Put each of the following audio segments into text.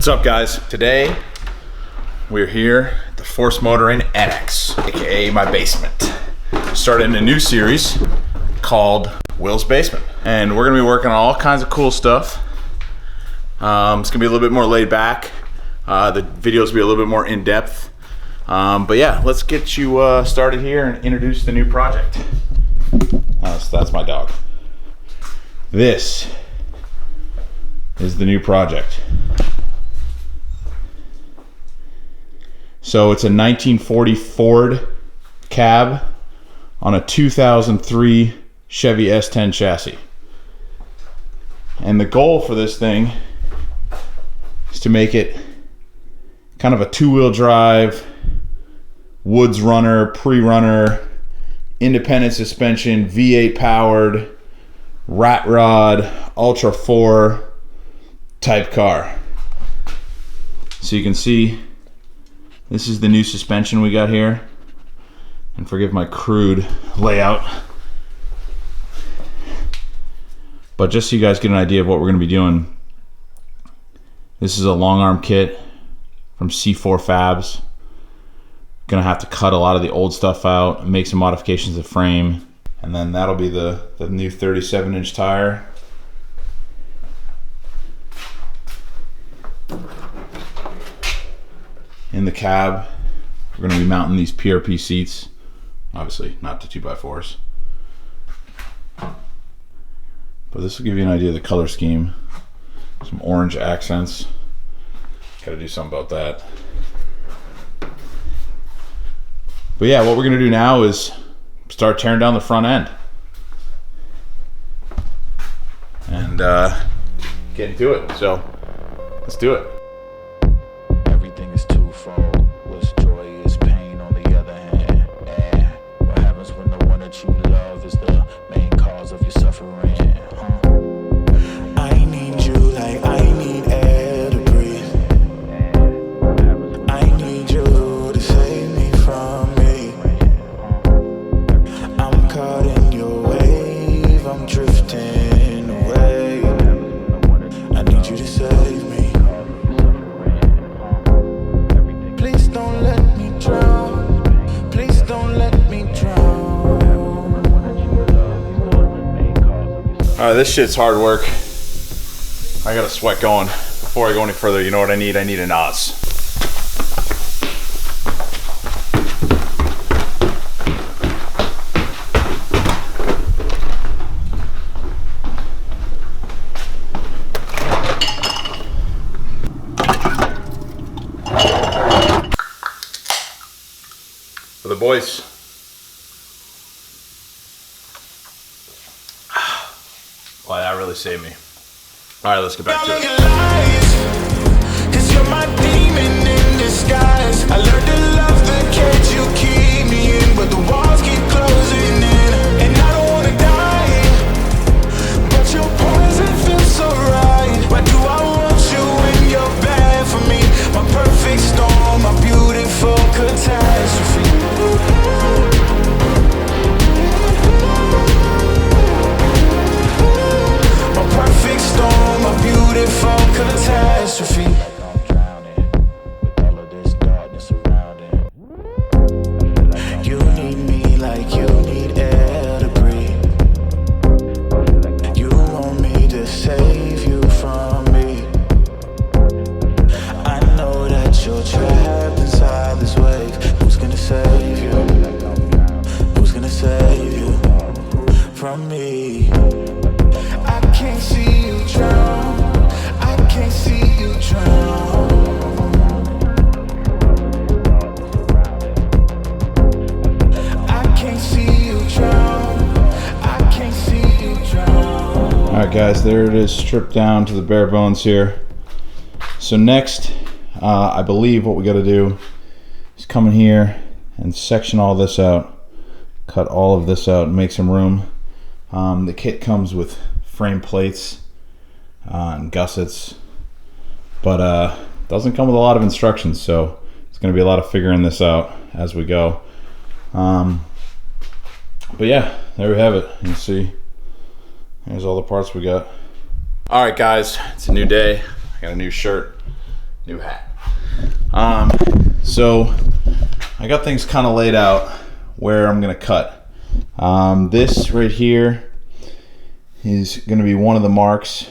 What's up, guys? Today we're here at the Force Motoring Annex, aka my basement. Starting a new series called Will's Basement, and we're gonna be working on all kinds of cool stuff. It's gonna be a little bit more laid back. The videos will be a little bit more in depth. But yeah, let's get you started here and introduce the new project. So that's my dog. This is the new project. So it's a 1940 Ford cab on a 2003 Chevy S10 chassis. And the goal for this thing is to make it kind of a two-wheel drive, woods runner, pre-runner, independent suspension, V8 powered, rat rod, Ultra 4 type car. So you can see this is the new suspension we got here. And forgive my crude layout. But just so you guys get an idea of what we're going to be doing, this is a long arm kit from C4 Fabs. Gonna have to cut a lot of the old stuff out and make some modifications to the frame. And then that'll be the new 37-inch tire. In the cab, we're going to be mounting these PRP seats. Obviously, not the 2x4s. But this will give you an idea of the color scheme. Some orange accents. Got to do something about that. But yeah, what we're going to do now is start tearing down the front end. And get into it. So, let's do it. Everything is twofold. What's joy is pain on the other hand. And what happens when the one that you love is the main cause of your suffering? I need you like I need air to breathe. I need you to save me from me. I'm caught in your wave, I'm drifting away. I need you to save me. Please don't let me drown. Please don't let me drown. Alright, this shit's hard work. I got a sweat going. Before I go any further, you know what I need? I need an Oz. For the boys. Wow, that really saved me. Alright, let's get back to it. Cause you're my demon in disguise. I learned to love the cage you keep me in, but the walls keep closing in, and I don't wanna die, but your poison feels so right. Why do I want you when you're bad for me? My perfect storm, my beautiful catastrophe. My perfect storm, my beautiful catastrophe. Like I'm drowning with all of this darkness surrounding. You need me like you need air to breathe. You want me to save you from me. I know that you're trapped inside this wave. Who's gonna save you? Who's gonna save you from me? I can't see you drown. I can't see you drown. I can't see you drown. I can't see you drown. Alright guys, there it is, stripped down to the bare bones here. So next, I believe what we got to do is come in here and section all this out. Cut all of this out and make some room. The kit comes with frame plates and gussets, but doesn't come with a lot of instructions, so it's going to be a lot of figuring this out as we go. But yeah, there we have it. You can see there's all the parts we got. All right guys, it's a new day. I got a new shirt. New hat. So I got things kind of laid out where I'm gonna cut. This right here is gonna be one of the marks,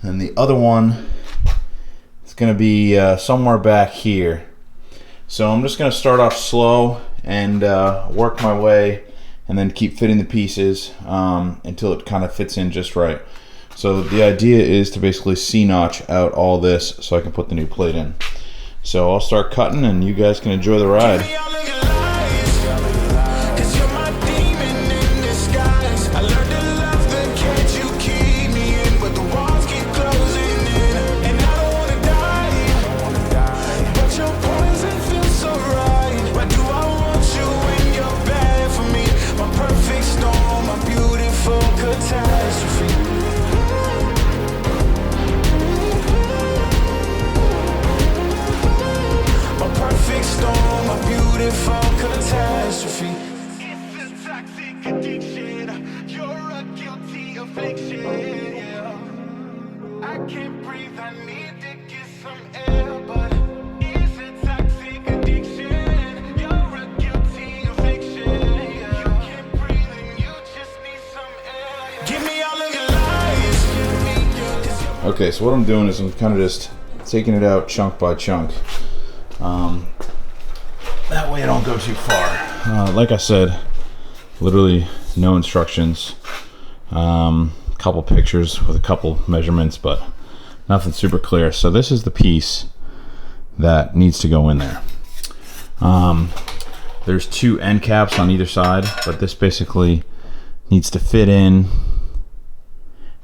and the other one is gonna be somewhere back here. So I'm just gonna start off slow and work my way, and then keep fitting the pieces until it kind of fits in just right. So the idea is to basically C-notch out all this so I can put the new plate in. So I'll start cutting and you guys can enjoy the ride. Okay, so what I'm doing is I'm kind of just taking it out chunk by chunk. That way I don't go too far. Like I said, literally no instructions. Couple pictures with a couple measurements, but nothing super clear. So this is the piece that needs to go in there. There's two end caps on either side, but this basically needs to fit in,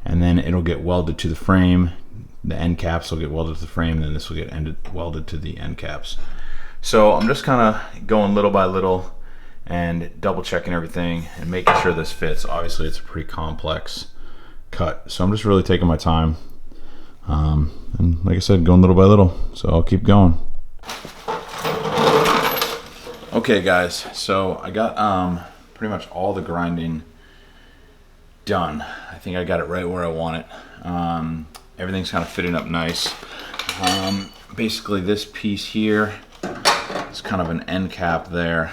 and then it'll get welded to the frame. The end caps will get welded to the frame, and then this will get welded to the end caps. So I'm just kind of going little by little and double checking everything and making sure this fits. Obviously it's a pretty complex cut, so I'm just really taking my time. And like I said, going little by little, so I'll keep going. Okay guys, so I got pretty much all the grinding done. I think I got it right where I want it. Everything's kind of fitting up nice. Basically this piece here is kind of an end cap there.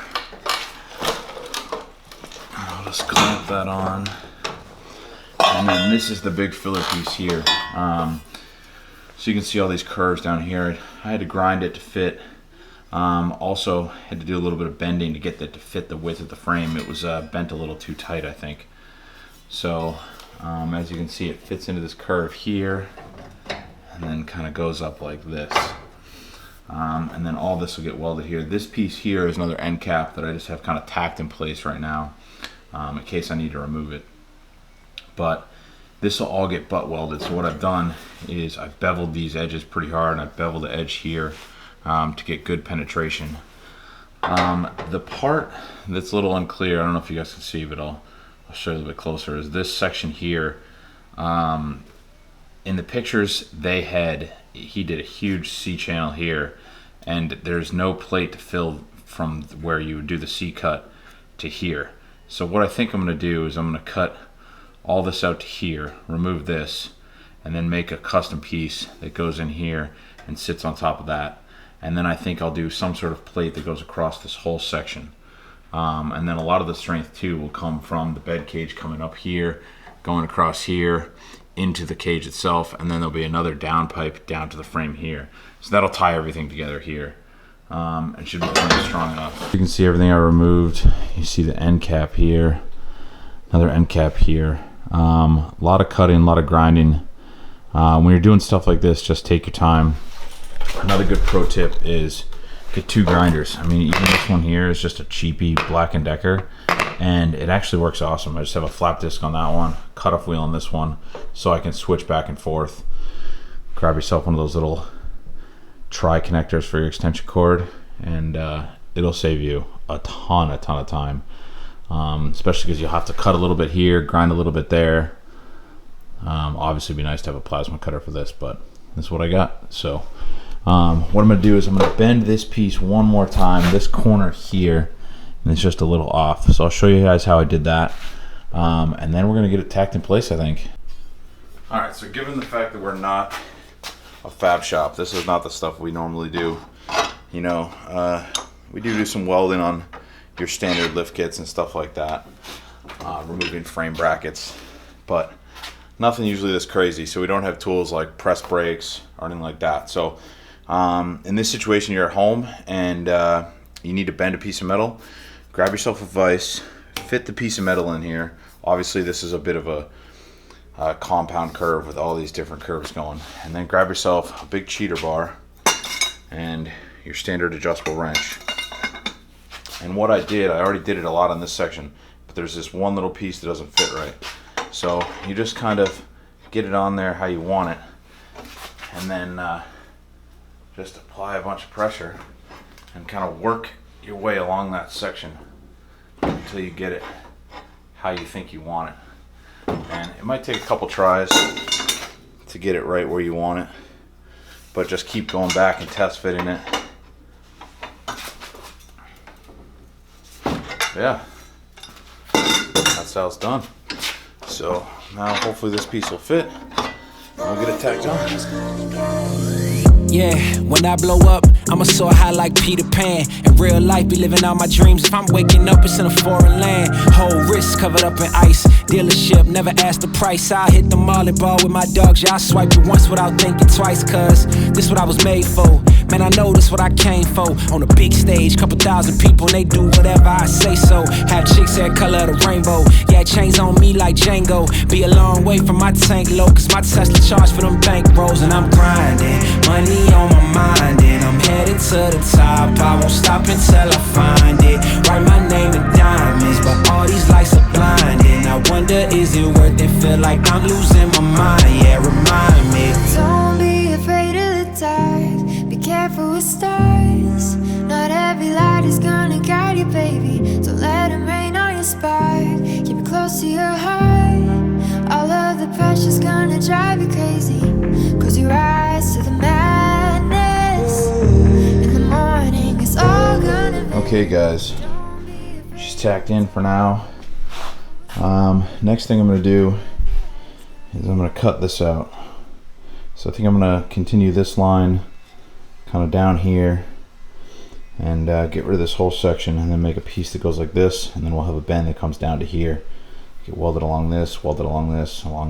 I'll just clamp that on. And then this is the big filler piece here. So you can see all these curves down here. I had to grind it to fit. Also had to do a little bit of bending to get that to fit the width of the frame. It was bent a little too tight, I think. So as you can see, it fits into this curve here and then kind of goes up like this. And then all this will get welded here. This piece here is another end cap that I just have kind of tacked in place right now in case I need to remove it. But this will all get butt welded. So what I've done is I've beveled these edges pretty hard, and I've beveled the edge here to get good penetration. The part that's a little unclear, I don't know if you guys can see, but I'll show you a little bit closer, is this section here. In the pictures he did a huge C channel here, and there's no plate to fill from where you would do the C cut to here. So what I think I'm going to do is I'm going to cut all this out to here, remove this, and then make a custom piece that goes in here and sits on top of that. And then I think I'll do some sort of plate that goes across this whole section. And then a lot of the strength too will come from the bed cage coming up here, going across here into the cage itself, and then there'll be another down pipe down to the frame here. So that'll tie everything together here. And should be pretty strong enough. You can see everything I removed. You see the end cap here, another end cap here. A lot of cutting, a lot of grinding. When you're doing stuff like this, just take your time. Another good pro tip is get two grinders. I mean, even this one here is just a cheapy Black & Decker, and it actually works awesome. I just have a flap disc on that one, cutoff wheel on this one, so I can switch back and forth. Grab yourself one of those little tri connectors for your extension cord, and it'll save you a ton of time. Especially because you'll have to cut a little bit here, grind a little bit there. Obviously it'd be nice to have a plasma cutter for this, but this is what I got. So what I'm going to do is I'm going to bend this piece one more time, this corner here, and it's just a little off. So I'll show you guys how I did that, and then we're going to get it tacked in place, I think. Alright, so given the fact that we're not a fab shop. This is not the stuff we normally do. You know, we do some welding on your standard lift kits and stuff like that, removing frame brackets, but nothing usually this crazy. So we don't have tools like press brakes or anything like that. So in this situation, you're at home and you need to bend a piece of metal. Grab yourself a vise, fit the piece of metal in here. Obviously this is a bit of a compound curve with all these different curves going. And then grab yourself a big cheater bar and your standard adjustable wrench. And what I already did it a lot on this section, but there's this one little piece that doesn't fit right. So you just kind of get it on there how you want it, and then just apply a bunch of pressure and kind of work your way along that section until you get it how you think you want it. And it might take a couple tries to get it right where you want it, but just keep going back and test fitting it. Yeah, that's how it's done. So now hopefully this piece will fit and we'll get it tacked on. Yeah, when I blow up, I'ma soar high like Peter Pan. In real life, be living all my dreams. If I'm waking up, it's in a foreign land. Whole wrist covered up in ice. Dealership, never asked the price. I hit the mall and ball with my dogs. Yeah, I swiped it once without thinking twice. Cause this what I was made for. Man, I know this what I came for. On a big stage, couple thousand people, and they do whatever I say so. Have chicks that color of the rainbow. Yeah, chains on me like Django. Be a long way from my tank low. Cause my Tesla charge for them bank rolls. And I'm grinding, money on my mind, and I'm headed to the top. I won't stop until I find it. Write my name in diamonds, but all these lights are blinding. I wonder, is it worth it? Feel like I'm losing my mind. Yeah, remind me. Don't be afraid of the dark. Be careful with stars. Not every light is gonna guide you, baby. Don't let them rain on your spark. Keep it close to your heart. All of the pressure's gonna drive you crazy. Cause you rise to the madness. In the morning, it's all gonna be. Okay guys, she's tacked in for now. Next thing I'm going to do is I'm going to cut this out. So I think I'm going to continue this line kind of down here and get rid of this whole section, and then make a piece that goes like this, and then we'll have a bend that comes down to here. Get welded along this, along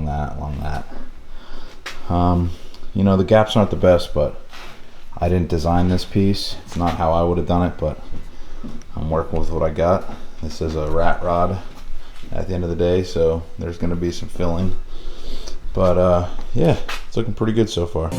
that, along that. You know, the gaps aren't the best, but I didn't design this piece. It's not how I would have done it, but I'm working with what I got. This is a rat rod at the end of the day, so there's going to be some filling. But yeah, it's looking pretty good so far.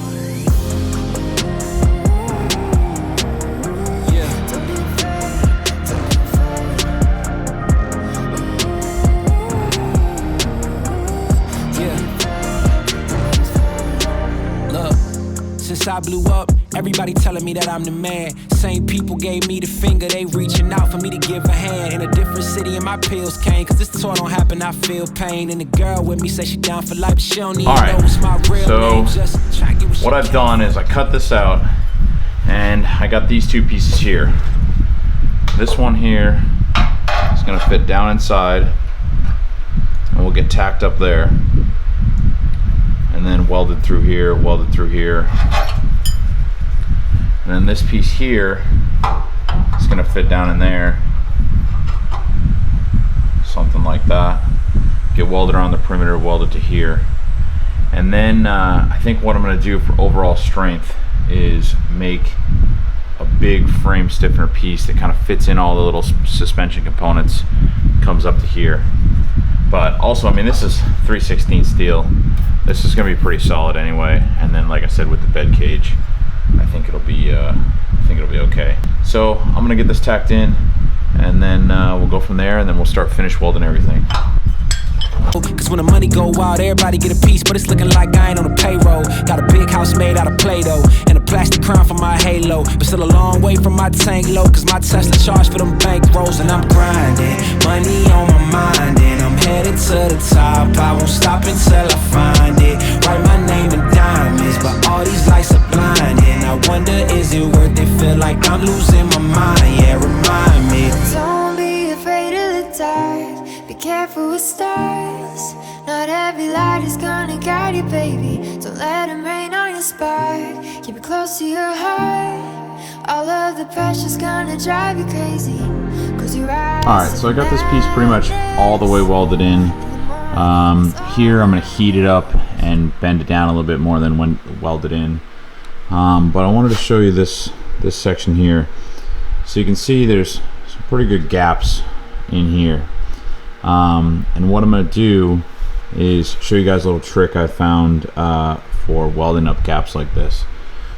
Since I blew up, everybody telling me that I'm the man. Same people gave me the finger, they reaching out for me to give a hand. In a different city and my pills came, cause this tour don't happen, I feel pain. And the girl with me say she down for life, but she don't even know what's my real name. Just try to get what I've done is I cut this out, and I got these two pieces here. This one here is gonna fit down inside, and we'll get tacked up there. And then welded through here, and then this piece here is going to fit down in there, something like that. Get welded around the perimeter, welded to here, and then I think what I'm going to do for overall strength is make a big frame stiffener piece that kind of fits in all the little suspension components, comes up to here. But also, I mean, this is 3/16 steel. This is going to be pretty solid anyway. And then, like I said, with the bed cage, I think it'll be okay. So I'm going to get this tacked in, and then we'll go from there, and then we'll start finish welding everything. Cause when the money go wild, everybody get a piece, but it's looking like I ain't on the payroll. Got a big house made out of Play-Doh, and a plastic crown for my halo, but still a long way from my tank low. Cause my Tesla charge for them bank rolls, and I'm grinding, money on my mind, and I'm headed to the top. I won't stop until I find it. Write my name in diamonds, but all these lights are blinding. I wonder, is it worth it? Feel like I'm losing my mind. Yeah, remind me. Don't be afraid of the dark. Be careful with stars. Not every light is gonna guide you, baby. Don't let them rain on your spark. Keep it close to your heart. All of the pressure's gonna drive you crazy. Cause you're right. Alright, so I got this piece pretty much all the way welded in. Here I'm going to heat it up and bend it down a little bit more than when welded in. But I wanted to show you this section here. So you can see there's some pretty good gaps in here. And what I'm going to do is show you guys a little trick I found for welding up gaps like this.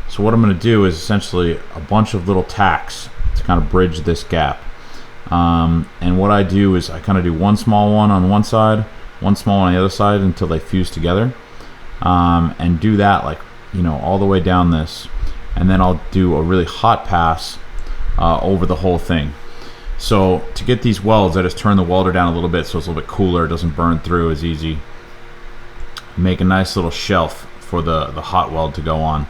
So what I'm going to do is essentially a bunch of little tacks to kind of bridge this gap. And what I do is I kind of do one small one on one side, one small one on the other side until they fuse together, and do that, like, you know, all the way down this, and then I'll do a really hot pass over the whole thing. So to get these welds, I just turn the welder down a little bit so it's a little bit cooler, it doesn't burn through as easy. Make a nice little shelf for the hot weld to go on.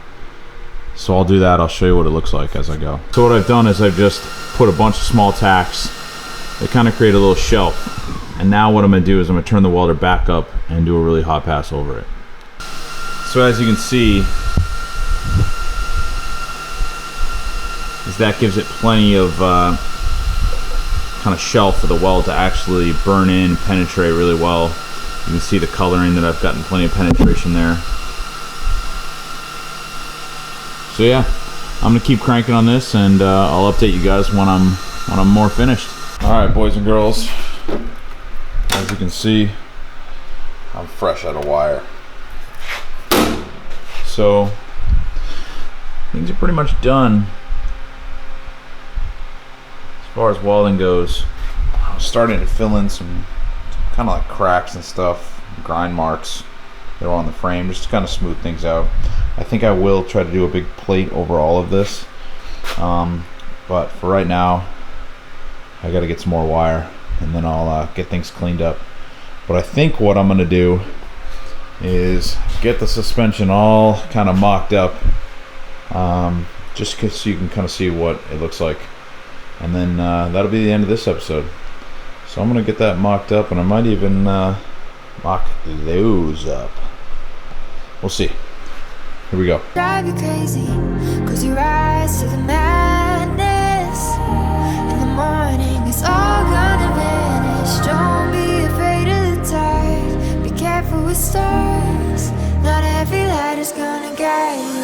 So I'll do that. I'll show you what it looks like as I go. So what I've done is I've just put a bunch of small tacks that kind of create a little shelf. And now what I'm going to do is I'm going to turn the welder back up and do a really hot pass over it. So as you can see, is that gives it plenty of kind of shelf for the weld to actually burn in, penetrate really well. You can see the coloring that I've gotten plenty of penetration there. So yeah, I'm gonna keep cranking on this, and I'll update you guys when I'm more finished. All right, boys and girls. As you can see, I'm fresh out of wire. So things are pretty much done as far as welding goes. I'm starting to fill in some kind of like cracks and stuff, grind marks that are on the frame, just to kind of smooth things out. I think I will try to do a big plate over all of this, but for right now I got to get some more wire, and then I'll get things cleaned up. But I think what I'm going to do is get the suspension all kind of mocked up, just so you can kind of see what it looks like, and then that'll be the end of this episode. So I'm going to get that mocked up, and I might even mock those up. We'll see. Here we go. Drive you crazy, cause you rise to the madness. In the morning, it's all gonna vanish. Don't be afraid of the dark. Be careful with stars. Not every light is gonna guide you.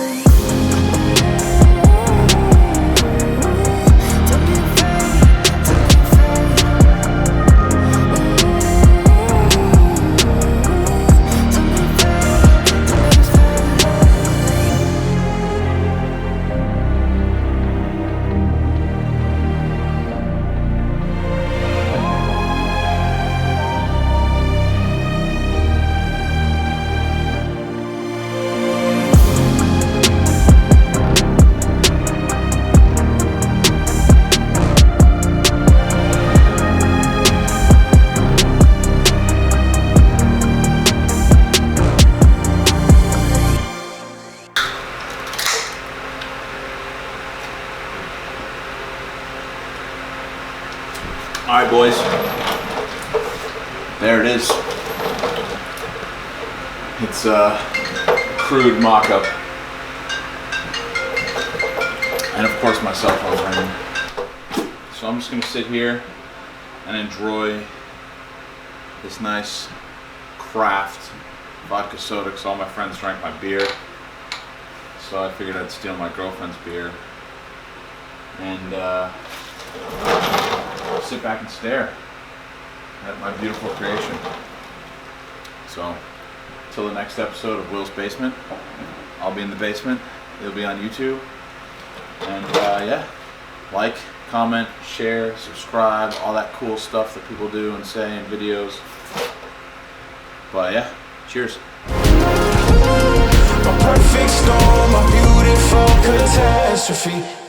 Don't be afraid, don't be afraid. Don't be afraid, don't be afraid. All right, boys. There it is. It's a crude mock-up, and of course my cell phone's ringing. So I'm just gonna sit here and enjoy this nice craft vodka soda, because all my friends drank my beer. So I figured I'd steal my girlfriend's beer and sit back and stare at my beautiful creation. So, till the next episode of Will's Basement, I'll be in the basement. It'll be on YouTube. And yeah, like, comment, share, subscribe, all that cool stuff that people do and say in videos. But yeah, cheers. A perfect storm, a beautiful catastrophe.